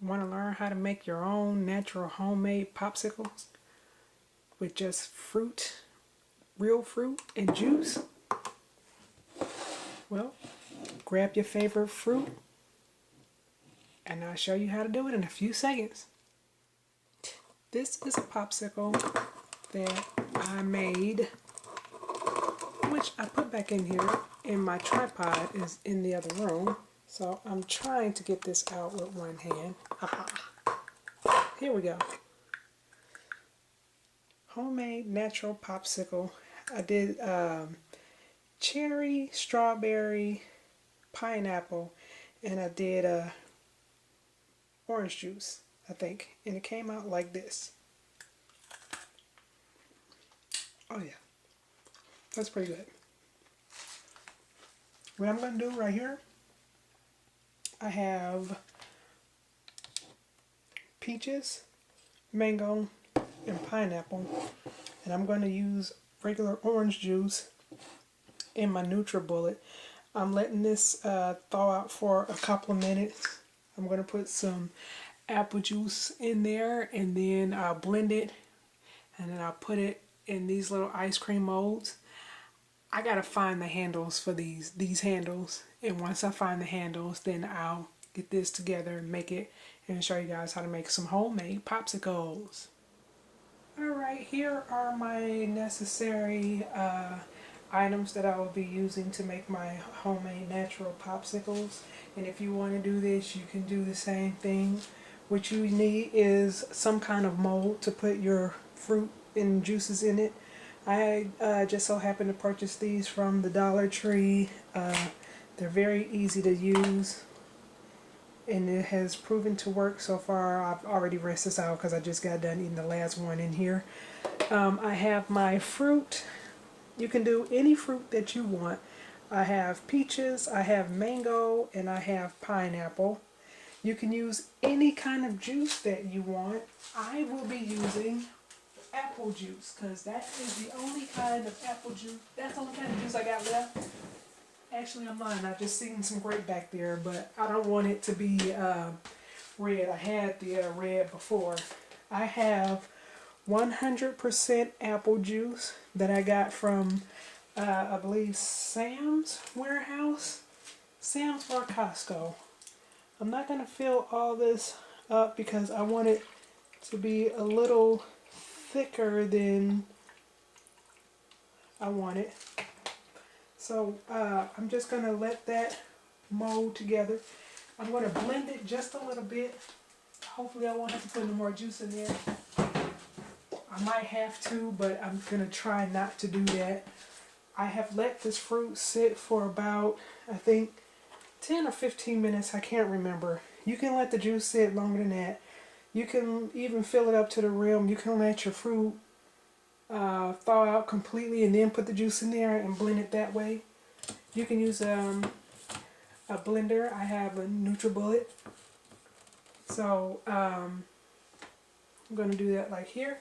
Want to learn how to make your own natural homemade popsicles with just fruit, real fruit and juice? Well, grab your favorite fruit and I'll show you how to do it in a few seconds. This is a popsicle that I made, which I put back in here, and my tripod is in the other room. So I'm trying to get this out with one hand. Here we go. Homemade natural popsicle. I did cherry, strawberry, pineapple, and I did orange juice, I think. And it came out like this. Oh yeah, that's pretty good. What I'm going to do right here, I have peaches, mango, and pineapple, and I'm going to use regular orange juice in my Nutribullet. I'm letting this thaw out for a couple of minutes. I'm going to put some apple juice in there, and then I'll blend it, and then I'll put it in these little ice cream molds. I gotta find the handles for these handles, and once I find the handles, then I'll get this together and make it and show you guys how to make some homemade popsicles. Alright, here are my necessary items that I will be using to make my homemade natural popsicles. And if you want to do this, you can do the same thing. What you need is some kind of mold to put your fruit and juices in it. I just so happened to purchase these from the Dollar Tree. They're very easy to use, and it has proven to work so far. I've already rinsed this out because I just got done eating the last one in here. I have my fruit. You can do any fruit that you want. I have peaches, I have mango, and I have pineapple. You can use any kind of juice that you want. I will be using apple juice because that is the only kind of apple juice. That's the only kind of juice I got left. Actually, I'm lying. I've just seen some grape back there, but I don't want it to be red. I had the red before. I have 100% apple juice that I got from I believe Sam's Warehouse, Sam's or Costco. I'm not going to fill all this up because I want it to be a little thicker than I want it. So I'm just going to let that mold together. I'm going to blend it just a little bit. Hopefully I won't have to put any more juice in there. I might have to, but I'm going to try not to do that. I have let this fruit sit for about, I think, 10 or 15 minutes. I can't remember. You can let the juice sit longer than that. You can even fill it up to the rim. You can let your fruit thaw out completely and then put the juice in there and blend it that way. You can use a blender. I have a Nutribullet. So I'm going to do that like here.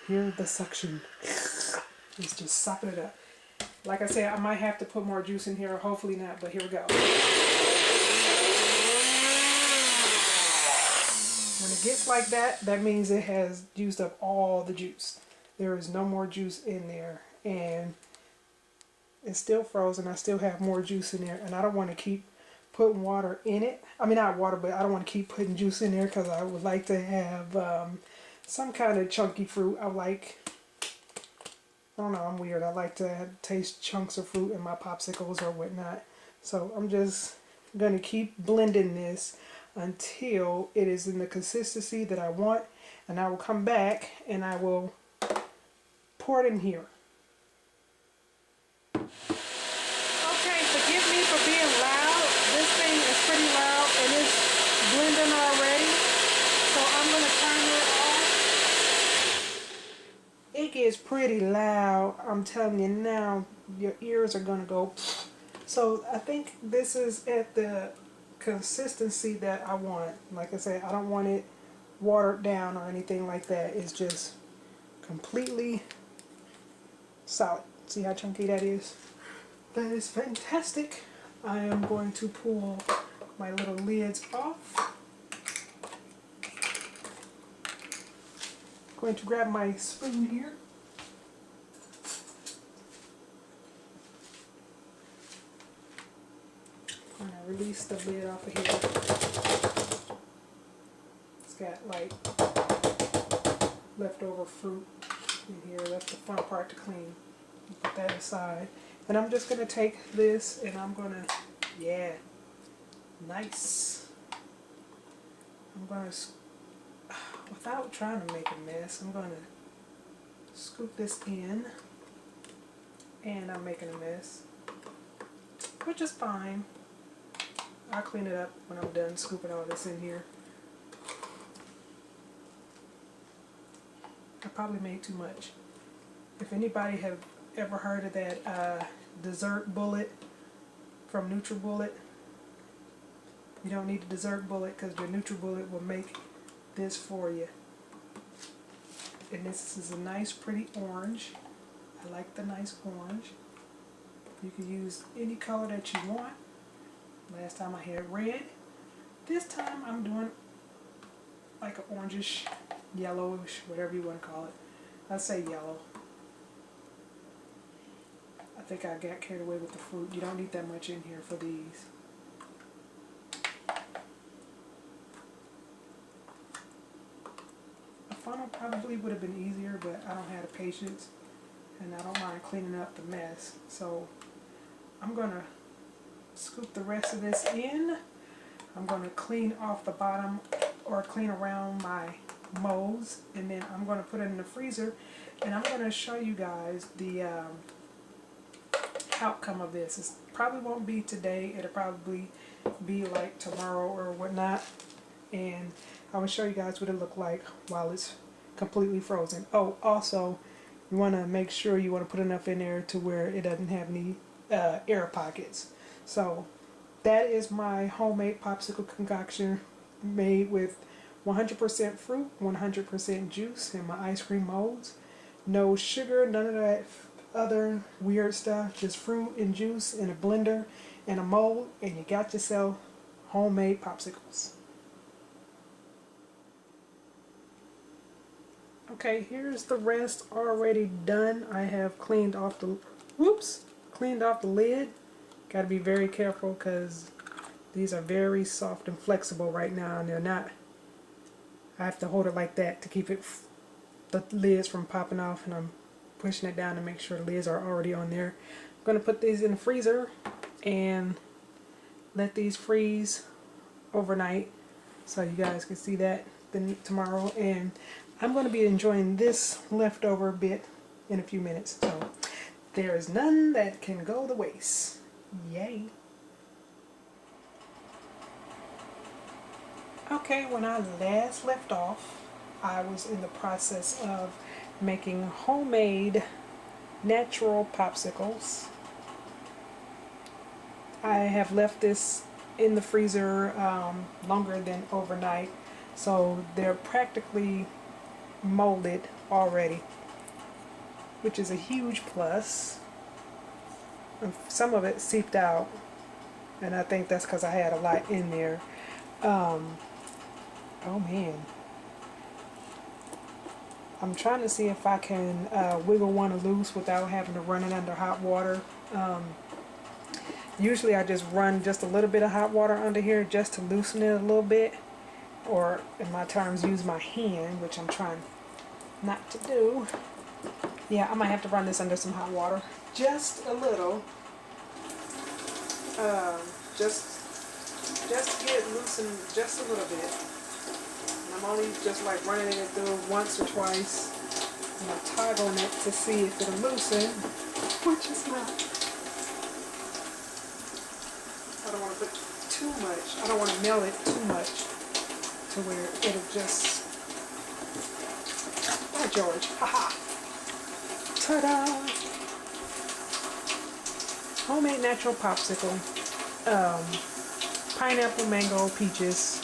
Hear the suction. It's just sucking it up. Like I said, I might have to put more juice in here, or hopefully not, but here we go. When it gets like that, that means it has used up all the juice. There is no more juice in there, and it's still frozen. I still have more juice in there, and I don't want to keep putting water in it. I mean, not water, but I don't want to keep putting juice in there because I would like to have some kind of chunky fruit. I don't know, I'm weird. I like to taste chunks of fruit in my popsicles or whatnot. So I'm just going to keep blending this until it is in the consistency that I want. And I will come back and I will pour it in here. Okay, forgive me for being loud. This thing is pretty loud and it's blending already. So I'm going to turn it off. It gets pretty loud. I'm telling you now, your ears are going to go. So I think this is at the consistency that I want. Like I said, I don't want it watered down or anything like that. It's just completely solid. See how chunky that is? That is fantastic. I am going to pull my little lids off. Going to grab my spoon here. I'm going to release the lid off of here. It's got like leftover fruit in here. That's the fun part to clean. Put that aside. And I'm just going to take this and I'm going to, yeah, nice. I'm going to, without trying to make a mess, I'm going to scoop this in. And I'm making a mess, which is fine. I'll clean it up when I'm done scooping all this in here. I probably made too much. If anybody have ever heard of that dessert bullet from Nutribullet, you don't need a dessert bullet because your Nutribullet will make this for you. And this is a nice pretty orange. I like the nice orange. You can use any color that you want. Last time I had red. This time I'm doing like an orangish, yellowish, whatever you want to call it. I'll say yellow. I think I got carried away with the fruit. You don't need that much in here for these. A funnel probably would have been easier, but I don't have the patience and I don't mind cleaning up the mess. So I'm going to scoop the rest of this in. I'm going to clean off the bottom or clean around my molds, and then I'm going to put it in the freezer, and I'm going to show you guys the outcome of this. It probably won't be today. It'll probably be like tomorrow or whatnot, and I will show you guys what it looked like while it's completely frozen. Oh, also you want to make sure you want to put enough in there to where it doesn't have any air pockets. So that is my homemade popsicle concoction made with 100% fruit, 100% juice in my ice cream molds. No sugar, none of that other weird stuff, just fruit and juice in a blender and a mold, and you got yourself homemade popsicles. Okay, here's the rest already done. I have cleaned off the lid. Got to be very careful because these are very soft and flexible right now, and they're not. I have to hold it like that to keep it the lids from popping off, and I'm pushing it down to make sure the lids are already on there. I'm going to put these in the freezer and let these freeze overnight so you guys can see that then tomorrow. And I'm going to be enjoying this leftover bit in a few minutes. So there is none that can go to waste. Yay. Okay, when I last left off, I was in the process of making homemade natural popsicles. I have left this in the freezer longer than overnight, so they're practically molded already, which is a huge plus. And some of it seeped out, and I think that's because I had a lot in there. Oh man, I'm trying to see if I can wiggle one loose without having to run it under hot water. Usually I just run just a little bit of hot water under here just to loosen it a little bit, or in my terms use my hand, which I'm trying not to do. Yeah, I might have to run this under some hot water just a little, just to get it loosened just a little bit. And I'm only just like running it through once or twice, and I'm toggling it to see if it'll loosen, which is not. I don't want to put too much. I don't want to melt it too much to where it'll just. Oh, George! Haha! Ta-da! Homemade natural popsicle. Pineapple, mango, peaches,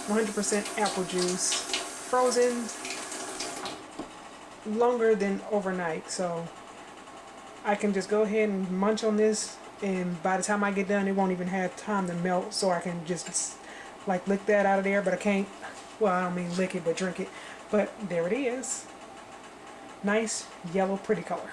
100% apple juice, frozen longer than overnight, so I can just go ahead and munch on this and by the time I get done, it won't even have time to melt, so I can just like lick that out of there, but I can't. Well, I don't mean lick it, but drink it. But there it is. Nice, yellow, pretty color.